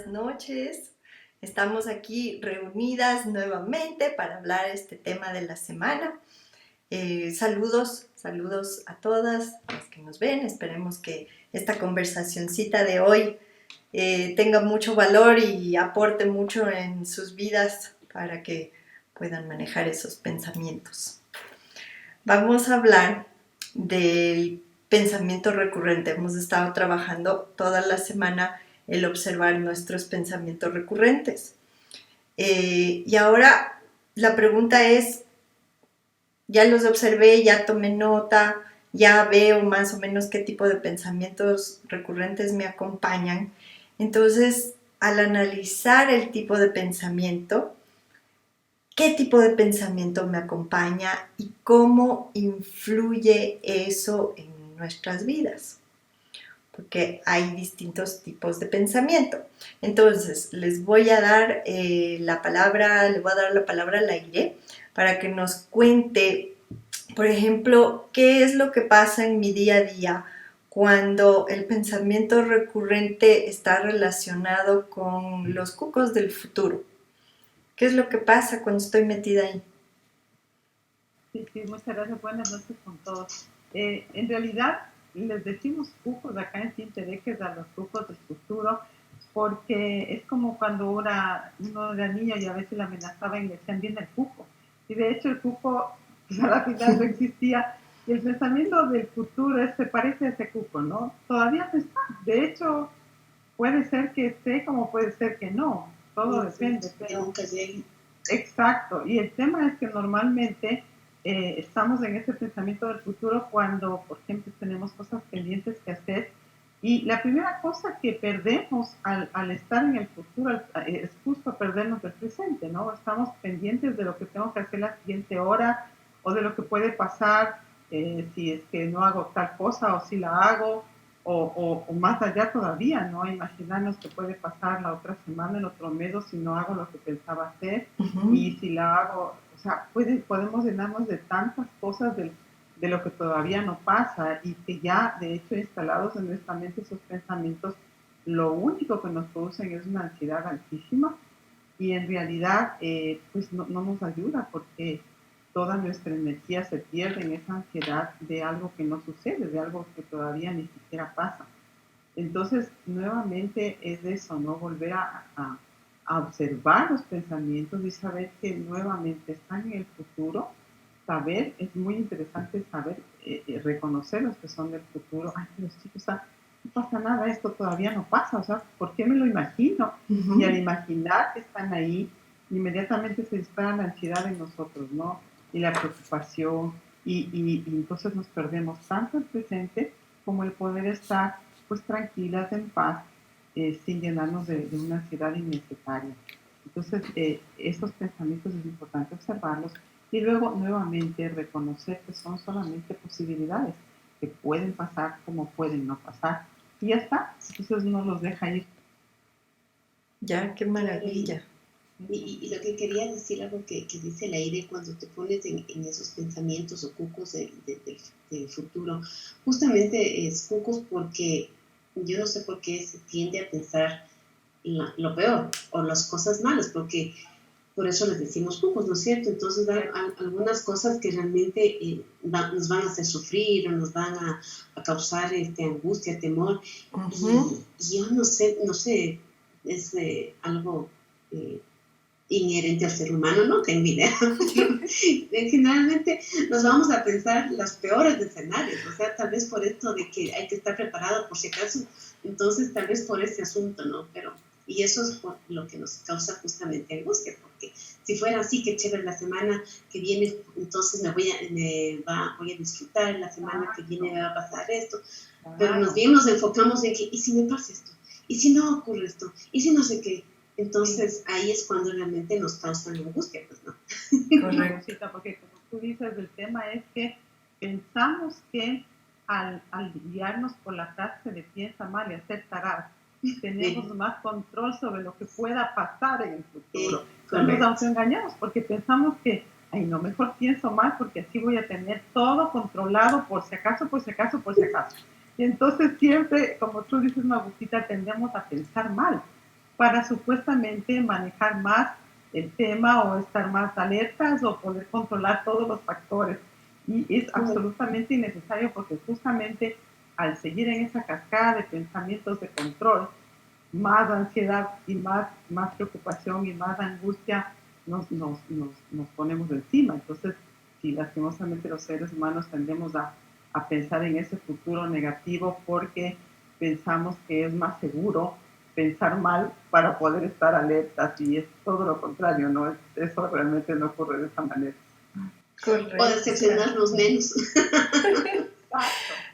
buenas noches. Estamos aquí reunidas nuevamente para hablar este tema de la semana. Saludos a todas las que nos ven. Esperemos que esta conversacioncita de hoy tenga mucho valor y aporte mucho en sus vidas para que puedan manejar esos pensamientos. Vamos a hablar del pensamiento recurrente. Hemos estado trabajando toda la semana el observar nuestros pensamientos recurrentes. Y ahora la pregunta es, ya los observé, ya tomé nota, ya veo más o menos qué tipo de pensamientos recurrentes me acompañan. Entonces, al analizar el tipo de pensamiento, qué tipo de pensamiento me acompaña y cómo influye eso en nuestras vidas, porque hay distintos tipos de pensamiento. Entonces, les voy a dar la palabra al aire para que nos cuente, por ejemplo, qué es lo que pasa en mi día a día cuando el pensamiento recurrente está relacionado con los cucos del futuro. ¿Qué es lo que pasa cuando estoy metida ahí? Sí, muchas gracias. Buenas noches con todos. En realidad, les decimos cucos acá en Tintereques a los cucos del futuro, porque es como cuando uno era niño y a veces le amenazaban y le decían, viene el cuco. Y de hecho el cuco, pues a la final no existía. Y el pensamiento del futuro se parece a ese cuco, ¿no? Todavía no está. De hecho, puede ser que esté como puede ser que no. Todo depende. Pero nunca llegue. Exacto. Y el tema es que normalmente estamos en ese pensamiento del futuro cuando, por ejemplo, tenemos cosas pendientes que hacer. Y la primera cosa que perdemos al estar en el futuro es justo perdernos del presente, ¿no? Estamos pendientes de lo que tengo que hacer la siguiente hora o de lo que puede pasar si es que no hago tal cosa o si la hago. O más allá todavía, ¿no? Imaginarnos que puede pasar la otra semana, el otro mes, o si no hago lo que pensaba hacer, y si la hago, o sea, podemos llenarnos de tantas cosas de lo que todavía no pasa y que ya, de hecho, instalados en nuestra mente esos pensamientos, lo único que nos producen es una ansiedad altísima y en realidad, pues no nos ayuda porque toda nuestra energía se pierde en esa ansiedad de algo que no sucede, de algo que todavía ni siquiera pasa. Entonces, nuevamente es eso, ¿no? Volver a observar los pensamientos y saber que nuevamente están en el futuro. Saber, es muy interesante saber, reconocer los que son del futuro. Ay, pero chicos, no pasa nada, esto todavía no pasa, o sea, ¿por qué me lo imagino? Y al imaginar que están ahí, inmediatamente se dispara la ansiedad en nosotros, ¿no? Y la preocupación, y entonces nos perdemos tanto el presente como el poder estar pues tranquilas, en paz, sin llenarnos de una ansiedad innecesaria. Entonces, estos pensamientos es importante observarlos y luego nuevamente reconocer que son solamente posibilidades que pueden pasar como pueden no pasar. Y ya está, entonces no los deja ir. Ya, qué maravilla. Y lo que quería decir, algo que dice el aire, cuando te pones en esos pensamientos o cucos del futuro, justamente es cucos porque yo no sé por qué se tiende a pensar lo peor o las cosas malas, porque por eso les decimos cucos, ¿no es cierto? Entonces hay algunas cosas que realmente nos van a hacer sufrir o nos van a causar angustia, temor, y yo no sé, es algo inherente al ser humano, no tengo idea. Generalmente nos vamos a pensar las peores escenarios, o sea, tal vez por esto de que hay que estar preparado por si acaso, entonces tal vez por ese asunto, ¿no? Y eso es por lo que nos causa justamente angustia, porque si fuera así, qué chévere la semana que viene, entonces voy a disfrutar, la semana que viene me va a pasar esto, pero nos enfocamos en que, ¿y si me pasa esto? ¿Y si no ocurre esto? ¿Y si no sé qué? Entonces, ahí es cuando realmente nos causa angustia, pues, ¿no? Correcto. Porque como tú dices, el tema es que pensamos que al guiarnos por la frase de piensa mal y hacer tarar, tenemos más control sobre lo que pueda pasar en el futuro. Nos autoengañamos porque pensamos que, ay, no, mejor pienso mal porque así voy a tener todo controlado por si acaso, por si acaso, por si acaso. Y entonces siempre, como tú dices, Magusita, tendemos a pensar mal. para supuestamente manejar más el tema o estar más alertas o poder controlar todos los factores. Y es absolutamente innecesario porque justamente al seguir en esa cascada de pensamientos de control, más ansiedad y más preocupación y más angustia nos ponemos encima. Entonces, si lastimosamente los seres humanos tendemos a pensar en ese futuro negativo porque pensamos que es más seguro pensar mal para poder estar alertas, y es todo lo contrario, ¿no? Eso realmente no ocurre de esa manera. Correcto. O decepcionarnos menos.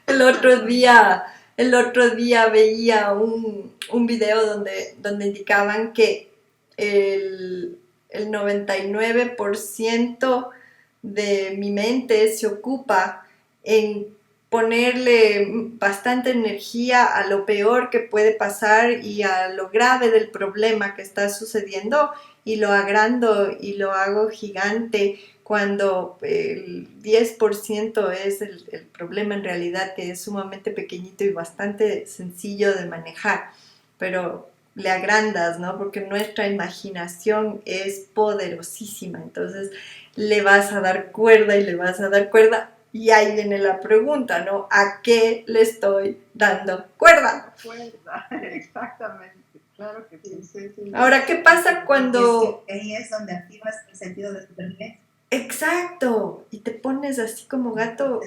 El otro día veía un video donde indicaban que el 99% de mi mente se ocupa en ponerle bastante energía a lo peor que puede pasar y a lo grave del problema que está sucediendo, y lo agrando y lo hago gigante, cuando el 10% es el problema en realidad, que es sumamente pequeñito y bastante sencillo de manejar, pero le agrandas, ¿no? Porque nuestra imaginación es poderosísima, entonces le vas a dar cuerda y le vas a dar cuerda, y ahí viene la pregunta, ¿no? ¿A qué le estoy dando cuerda? Cuerda, exactamente, claro que sí. Ahora, ¿qué pasa cuando...? Es que ahí es donde activas el sentido de supervivencia. Exacto, y te pones así como gato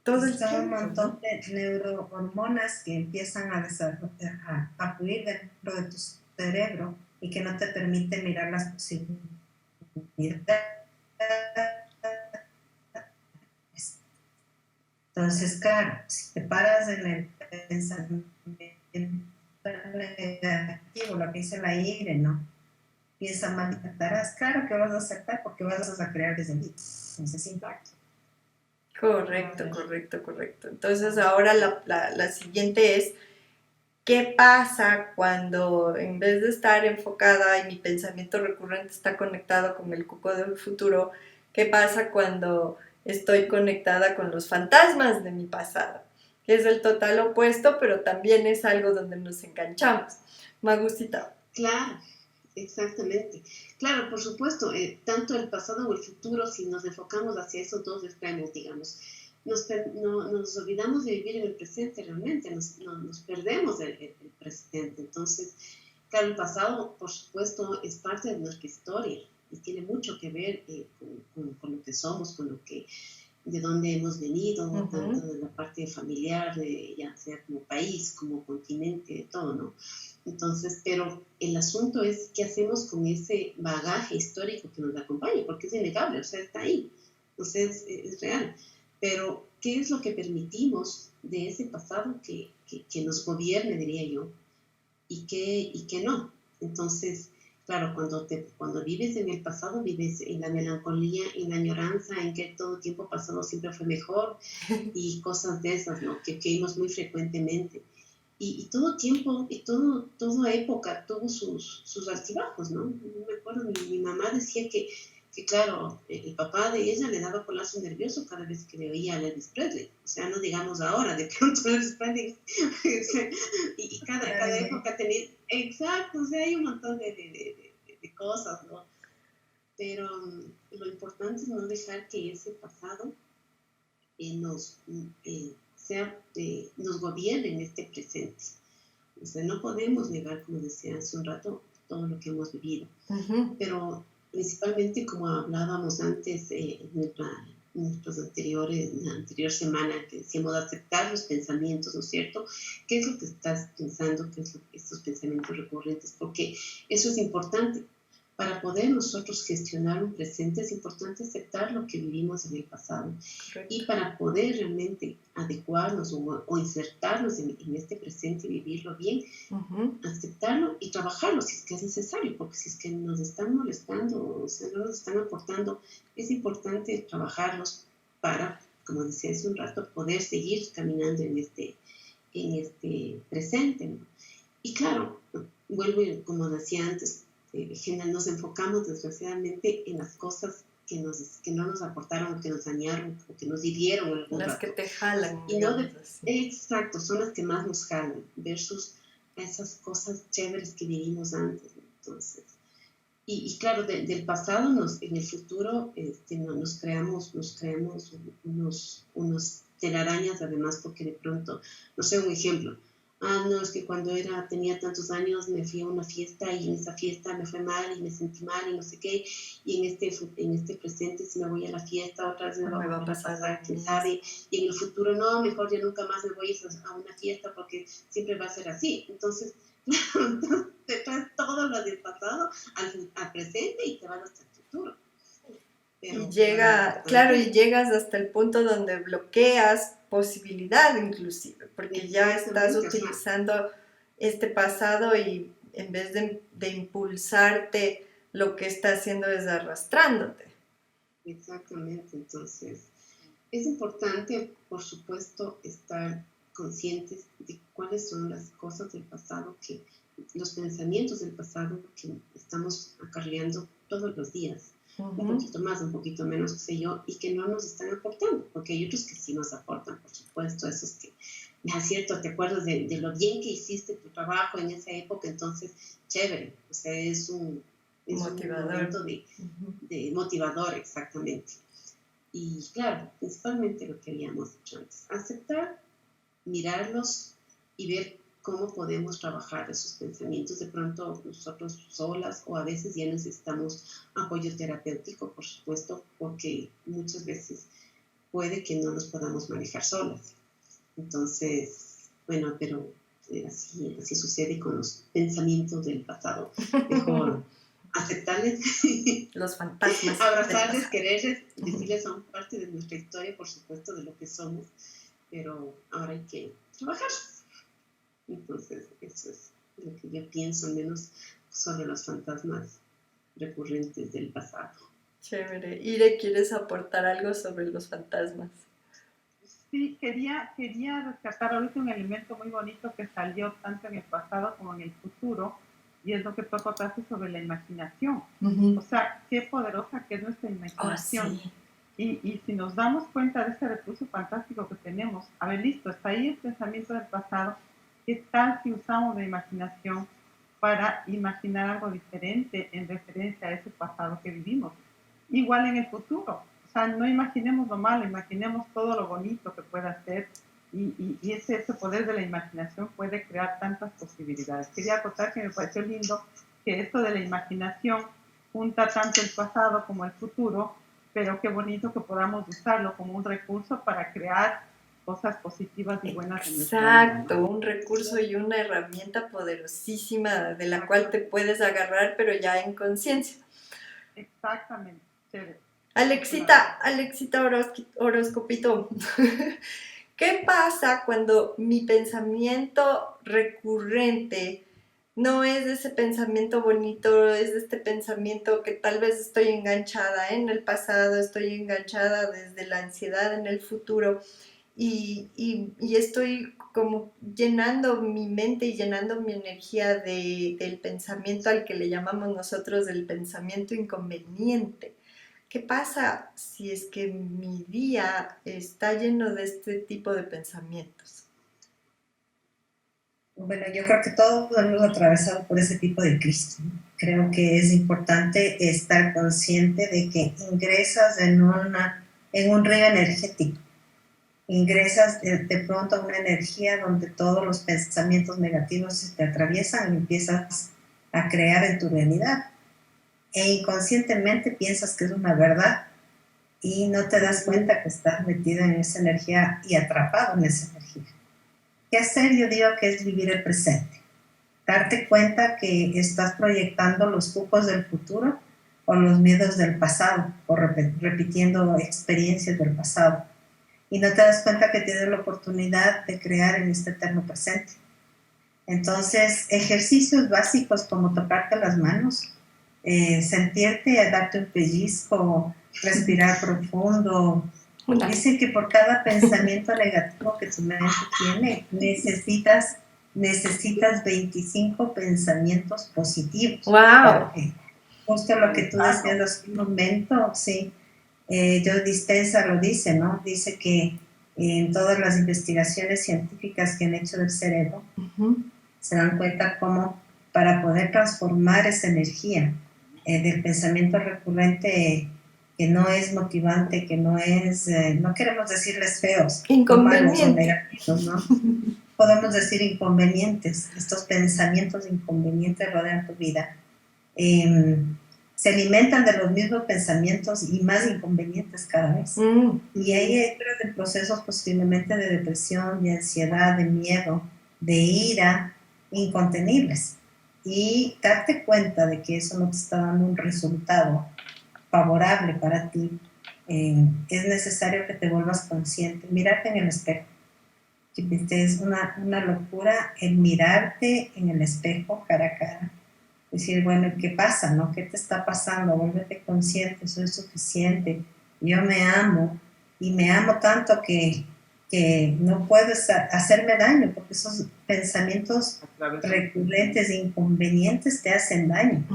todo el tiempo. Son un montón, ¿no?, de neurohormonas que empiezan a fluir dentro de tu cerebro y que no te permiten mirar las posibilidades. Entonces, claro, si te paras en el pensamiento negativo, lo que dice la IRE, ¿no? Piensa mal, aceptarás. Claro que vas a aceptar porque vas a crear desde ti. Entonces, impacto. Correcto. Entonces ahora la siguiente es, ¿qué pasa cuando en vez de estar enfocada y mi pensamiento recurrente está conectado con el cuco del futuro, qué pasa cuando estoy conectada con los fantasmas de mi pasado? Que es el total opuesto, pero también es algo donde nos enganchamos. Magusita. Claro. Exactamente. Claro, por supuesto, tanto el pasado o el futuro, si nos enfocamos hacia esos dos extremos, digamos, nos olvidamos de vivir en el presente realmente, nos perdemos el presente. Entonces, claro, el pasado, por supuesto, es parte de nuestra historia y tiene mucho que ver con lo que somos, con lo que, de dónde hemos venido, tanto de la parte familiar, ya sea como país, como continente, de todo, ¿no? Entonces, pero el asunto es qué hacemos con ese bagaje histórico que nos acompaña, porque es innegable, o sea, está ahí, entonces es real. Pero, ¿qué es lo que permitimos de ese pasado que nos gobierne, diría yo, y qué no? Entonces, claro, cuando vives en el pasado, vives en la melancolía, en la añoranza, en que todo tiempo pasado siempre fue mejor, y cosas de esas, ¿no? Que vimos muy frecuentemente. Y todo tiempo, y toda época tuvo sus altibajos, ¿no? Me acuerdo, mi mamá decía que claro, el papá de ella le daba colapso nervioso cada vez que le oía a Elvis Presley. O sea, no digamos ahora, de pronto Elvis Presley, y cada época tenía, exacto, o sea, hay un montón de cosas, ¿no? Pero lo importante es no dejar que ese pasado nos gobierne en este presente. O sea, no podemos negar, como decía hace un rato, todo lo que hemos vivido. Pero principalmente, como hablábamos antes en la anterior semana, que decíamos aceptar los pensamientos, ¿no es cierto? ¿Qué es lo que estás pensando? ¿Qué es estos pensamientos recurrentes? Porque eso es importante. Para poder nosotros gestionar un presente es importante aceptar lo que vivimos en el pasado. Correcto. Y para poder realmente adecuarnos o insertarnos en este presente y vivirlo bien, aceptarlo y trabajarlo si es que es necesario, porque si es que nos están molestando, o sea, no nos están aportando, es importante trabajarlos para, como decía hace un rato, poder seguir caminando en este presente, ¿no? Y claro, vuelvo, como decía antes, nos enfocamos desgraciadamente en las cosas que no nos aportaron, que nos dañaron, o que nos hirieron algún las rato. que te jalan. Y exacto, son las que más nos jalan, versus esas cosas chéveres que vivimos antes, ¿no? Entonces, y claro, del pasado en el futuro nos creamos unos telarañas además, porque de pronto, no sé, un ejemplo, no, es que cuando tenía tantos años me fui a una fiesta y en esa fiesta me fue mal y me sentí mal y no sé qué, y en este presente si me voy a la fiesta otra vez me No va me a va a volver a pasar pasar, lo quién mismo. sabe, y en el futuro no, mejor ya nunca más me voy a una fiesta porque siempre va a ser así. Entonces, te traes todo lo del pasado al presente y te vas hasta el futuro. Y Pero lo claro, y importante, llegas hasta el punto donde bloqueas posibilidad inclusive, porque ya estás exactamente, o sea, utilizando este pasado y en vez de impulsarte, lo que está haciendo es arrastrándote. exactamente. Entonces, es importante, por supuesto, estar conscientes de cuáles son las cosas del pasado, los pensamientos del pasado que estamos acarreando todos los días, un Ujú. poquito más, un poquito menos, qué sé yo, y que no nos están aportando, porque hay otros que sí nos aportan, por supuesto, esos que, es cierto, te acuerdas de lo bien que hiciste tu trabajo en esa época, entonces, chévere, o sea, es un Motivador. momento Ujú. de motivador, exactamente. Y claro, principalmente lo que habíamos dicho antes, aceptar, mirarlos y ver cómo podemos trabajar esos pensamientos de pronto nosotros solas o a veces ya necesitamos apoyo terapéutico, por supuesto, porque muchas veces puede que no los podamos manejar solas. Entonces, bueno, pero así sucede con los pensamientos del pasado. Mejor aceptarles, Los fantasmas del abrazarles, pasado. quererles, decirles son parte de nuestra historia, por supuesto, de lo que somos, pero ahora hay que trabajar. Entonces, eso es lo que yo pienso, al menos sobre los fantasmas recurrentes del pasado. Chévere. Ire, ¿quieres aportar algo sobre los fantasmas? Sí, quería rescatar ahorita un elemento muy bonito que salió tanto en el pasado como en el futuro, y es lo que tú acotaste sobre la imaginación. O sea, qué poderosa que es nuestra Oh, imaginación. sí. Y si nos damos cuenta de este recurso fantástico que tenemos, a ver, listo, está ahí el pensamiento del pasado, ¿qué tal si usamos la imaginación para imaginar algo diferente en referencia a ese pasado que vivimos? Igual en el futuro, o sea, no imaginemos lo malo, imaginemos todo lo bonito que pueda ser, y ese poder de la imaginación puede crear tantas posibilidades. Quería acotar que me pareció lindo que esto de la imaginación junta tanto el pasado como el futuro, pero qué bonito que podamos usarlo como un recurso para crear cosas positivas y buenas en nuestra vida, Exacto, ¿no? un recurso y una herramienta poderosísima de la cual te puedes agarrar, pero ya en conciencia. Exactamente, chévere. Alexita Horoscopito, ¿qué pasa cuando mi pensamiento recurrente no es de ese pensamiento bonito, es de este pensamiento que tal vez estoy enganchada en el pasado, estoy enganchada desde la ansiedad en el futuro y estoy como llenando mi mente y llenando mi energía del pensamiento al que le llamamos nosotros el pensamiento inconveniente? ¿Qué pasa si es que mi día está lleno de este tipo de pensamientos? Bueno, yo creo que todos hemos atravesado por ese tipo de crisis, ¿no? Creo que es importante estar consciente de que ingresas en un río energético, ingresas de pronto a una energía donde todos los pensamientos negativos se te atraviesan y empiezas a crear en tu realidad. E inconscientemente piensas que es una verdad y no te das cuenta que estás metido en esa energía y atrapado en esa energía. ¿Qué hacer? Yo digo que es vivir el presente. Darte cuenta que estás proyectando los cupos del futuro o los miedos del pasado, o repitiendo experiencias del pasado. Y no te das cuenta que tienes la oportunidad de crear en este eterno presente. Entonces, ejercicios básicos como tocarte las manos, sentirte, darte un pellizco, respirar profundo. Dicen que por cada pensamiento negativo que tu mente tiene, necesitas 25 pensamientos positivos. ¡Wow! Justo lo que tú decías hace un momento, sí. Joe Dispenza lo dice, ¿no? Dice que en todas las investigaciones científicas que han hecho del cerebro, se dan cuenta cómo para poder transformar esa energía del pensamiento recurrente que no es motivante, que no es, no queremos decirles feos, o malos o negativos, ¿no? Podemos decir inconvenientes, estos pensamientos inconvenientes rodean tu vida. Se alimentan de los mismos pensamientos y más inconvenientes cada vez. Y ahí entras en procesos posiblemente de depresión, de ansiedad, de miedo, de ira, incontenibles. Y darte cuenta de que eso no te está dando un resultado favorable para ti, es necesario que te vuelvas consciente, mirarte en el espejo. Es una locura el mirarte en el espejo cara a cara. Decir, bueno, ¿qué pasa? ¿No? ¿Qué te está pasando? Vuélvete consciente, soy suficiente, yo me amo y me amo tanto que no puedo hacerme daño, porque esos pensamientos recurrentes e inconvenientes te hacen daño.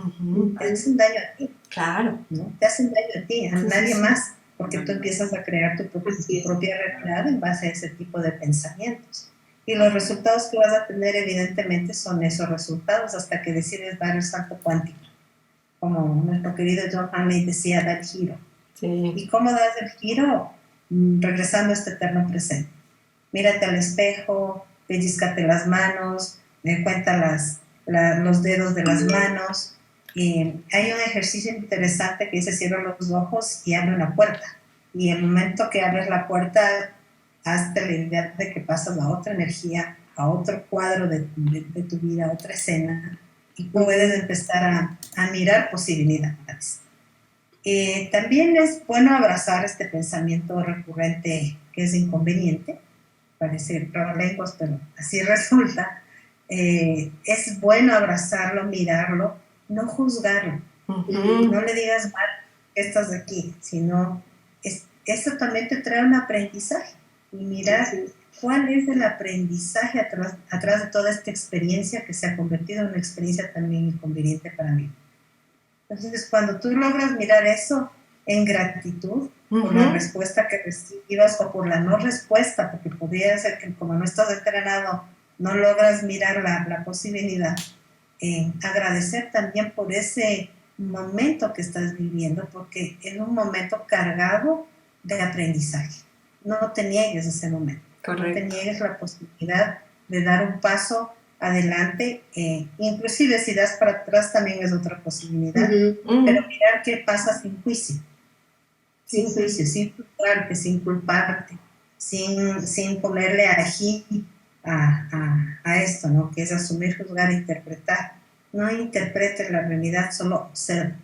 Te hacen daño a ti. Claro. ¿No? Te hacen daño a ti, a nadie más, porque tú empiezas a crear tu propia realidad en base a ese tipo de pensamientos. Y los resultados que vas a tener evidentemente son esos resultados hasta que decides dar el salto cuántico. Como nuestro querido John Hanley decía, da el giro. Sí. ¿Y cómo das el giro? Regresando a este eterno presente. Mírate al espejo, pellízcate las manos, cuenta los dedos de las manos. Hay un ejercicio interesante que dice cierra los ojos y abre una puerta. Y el momento que abres la puerta, hazte la idea de que pasas a otra energía, a otro cuadro de tu vida, a otra escena, y puedes empezar a mirar posibilidades. También es bueno abrazar este pensamiento recurrente que es inconveniente, parece lenguas, pero así resulta. Es bueno abrazarlo, mirarlo, no juzgarlo. No le digas mal que estás aquí, sino eso también te trae un aprendizaje. Y mirar cuál es el aprendizaje atrás de toda esta experiencia que se ha convertido en una experiencia también inconveniente para mí. Entonces, cuando tú logras mirar eso en gratitud por la respuesta que recibas o por la no respuesta, porque podría ser que como no estás entrenado, no logras mirar la posibilidad, agradecer también por ese momento que estás viviendo, porque es un momento cargado de aprendizaje. No te niegues ese momento. Correcto. No te niegues la posibilidad de dar un paso adelante, inclusive si das para atrás también es otra posibilidad, pero mirar qué pasa sin juicio, sin juicio, sin culparte, sin ponerle ají a esto, ¿no? Que es asumir, juzgar, interpretar. No interpretes la realidad, solo observa.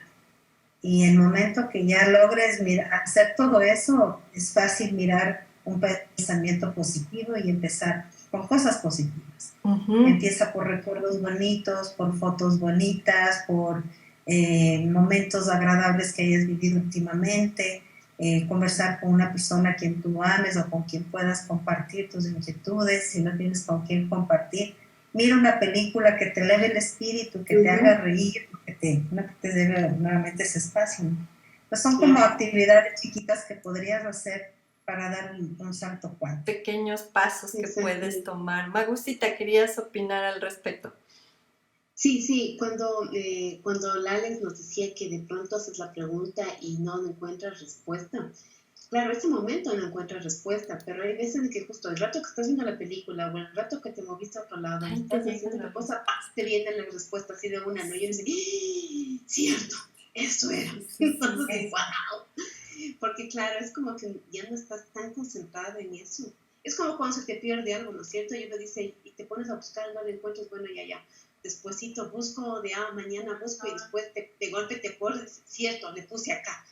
Y el momento que ya logres hacer todo eso, es fácil mirar un pensamiento positivo y empezar con cosas positivas. Empieza por recuerdos bonitos, por fotos bonitas, por momentos agradables que hayas vivido últimamente, conversar con una persona a quien tú ames o con quien puedas compartir tus inquietudes. Si no tienes con quien compartir, mira una película que te eleve el espíritu, que te haga reír, que te dé nuevamente ese espacio, ¿no? Pues son como actividades chiquitas que podrías hacer para dar un salto cuántico. Pequeños pasos que puedes tomar. Magusita, ¿querías opinar al respecto? Sí, cuando Alex nos decía que de pronto haces la pregunta y no encuentras respuesta, claro, ese momento no encuentras respuesta, pero hay veces en que justo el rato que estás viendo la película o el rato que te moviste a otro lado, estás haciendo otra cosa, te viene la respuesta así de una, ¿no? Y yo dice, cierto, eso era. Entonces, wow. Porque claro, es como que ya no estás tan concentrada en eso. Es como cuando se te pierde algo, ¿no es cierto? Y uno dice, y te pones a buscar, no lo encuentras, bueno, ya. Despuésito busco, mañana busco, y después de golpe te acuerdas, cierto, le puse acá.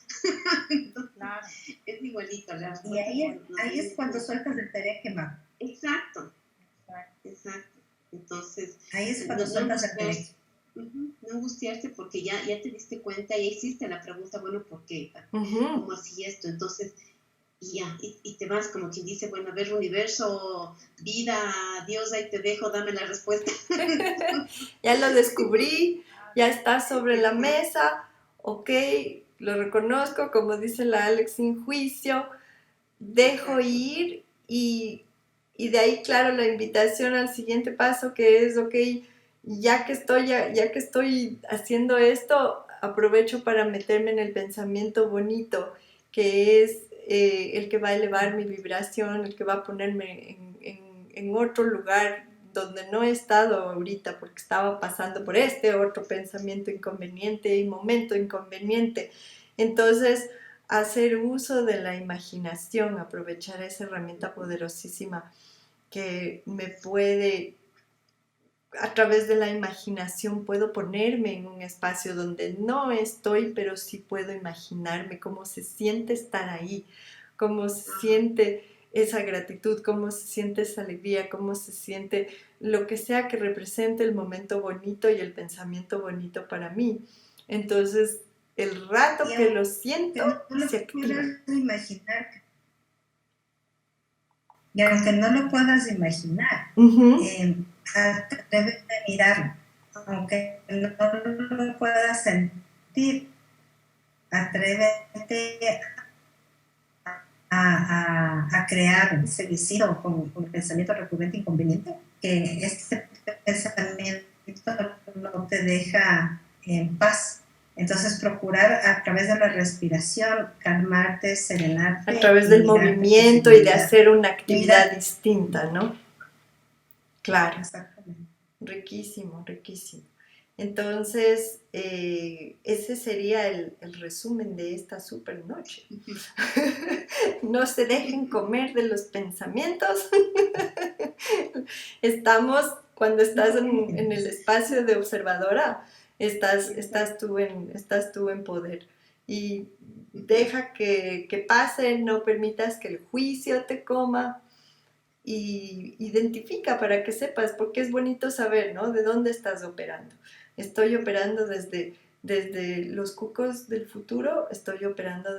Entonces, claro. Es igualito. Y ahí es cuando sueltas el teréquema. Exacto. Entonces, ahí es cuando sueltas el teréquema. No angustiarse porque ya te diste cuenta, ya hiciste la pregunta, bueno, ¿por qué? ¿Cómo así esto? Entonces, y te vas como quien dice, bueno, a ver, universo, vida, Dios, ahí te dejo, dame la respuesta. Ya lo descubrí, ya está sobre la mesa, ok, lo reconozco, como dice la Alex, sin juicio, dejo ir y de ahí, claro, la invitación al siguiente paso que es, ok, ya que estoy haciendo esto, aprovecho para meterme en el pensamiento bonito, que es el que va a elevar mi vibración, el que va a ponerme en otro lugar donde no he estado ahorita porque estaba pasando por este otro pensamiento inconveniente y momento inconveniente. Entonces, hacer uso de la imaginación, aprovechar esa herramienta poderosísima que me puede, a través de la imaginación puedo ponerme en un espacio donde no estoy, pero sí puedo imaginarme cómo se siente estar ahí, cómo se siente esa gratitud, cómo se siente esa alegría, cómo se siente lo que sea que represente el momento bonito y el pensamiento bonito para mí. Entonces, el rato que lo siento, se activa. Y aunque no lo puedas imaginar, atrévete a mirarlo. Aunque no lo puedas sentir, atrévete a crear ese visito con el pensamiento recurrente inconveniente, que este pensamiento no te deja en paz. Entonces, procurar a través de la respiración calmarte, serenarte. A través del movimiento y de hacer una actividad distinta, ¿no? Claro. Exactamente. Riquísimo, riquísimo. Entonces, ese sería el resumen de esta super noche. No se dejen comer de los pensamientos. Cuando estás en el espacio de observadora, estás tú en poder. Y deja que pase, no permitas que el juicio te coma. Y identifica para que sepas, porque es bonito saber, ¿no? De dónde estás operando. Estoy operando desde los cucos del futuro, estoy operando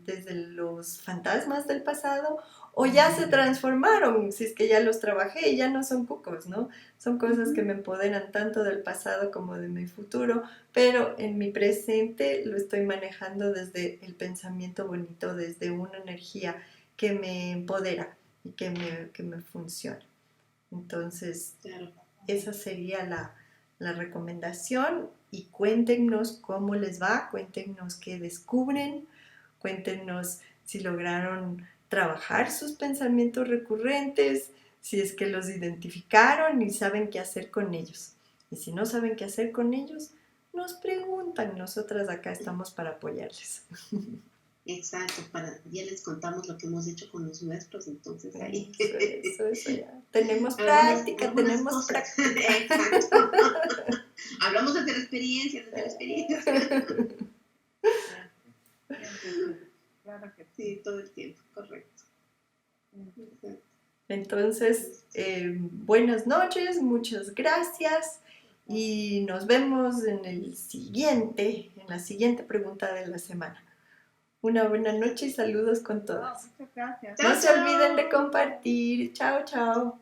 desde los fantasmas del pasado, o ya se transformaron, si es que ya los trabajé y ya no son cucos, ¿no? Son cosas que me empoderan tanto del pasado como de mi futuro, pero en mi presente lo estoy manejando desde el pensamiento bonito, desde una energía que me empodera y que me funcione. Entonces, Claro. esa sería la recomendación, y cuéntenos cómo les va, cuéntenos qué descubren, cuéntenos si lograron trabajar sus pensamientos recurrentes, si es que los identificaron y saben qué hacer con ellos. Y si no saben qué hacer con ellos, nos preguntan, nosotras acá estamos para apoyarles. Exacto, ya les contamos lo que hemos hecho con los nuestros, entonces ahí. Eso ya. Tenemos práctica. Exacto. Hablamos desde la experiencia. Claro que sí, todo el tiempo, correcto. Sí. Entonces, buenas noches, muchas gracias y nos vemos en la siguiente pregunta de la semana. Una buena noche y saludos con todas. Muchas gracias. No se olviden de compartir. Chao, chao.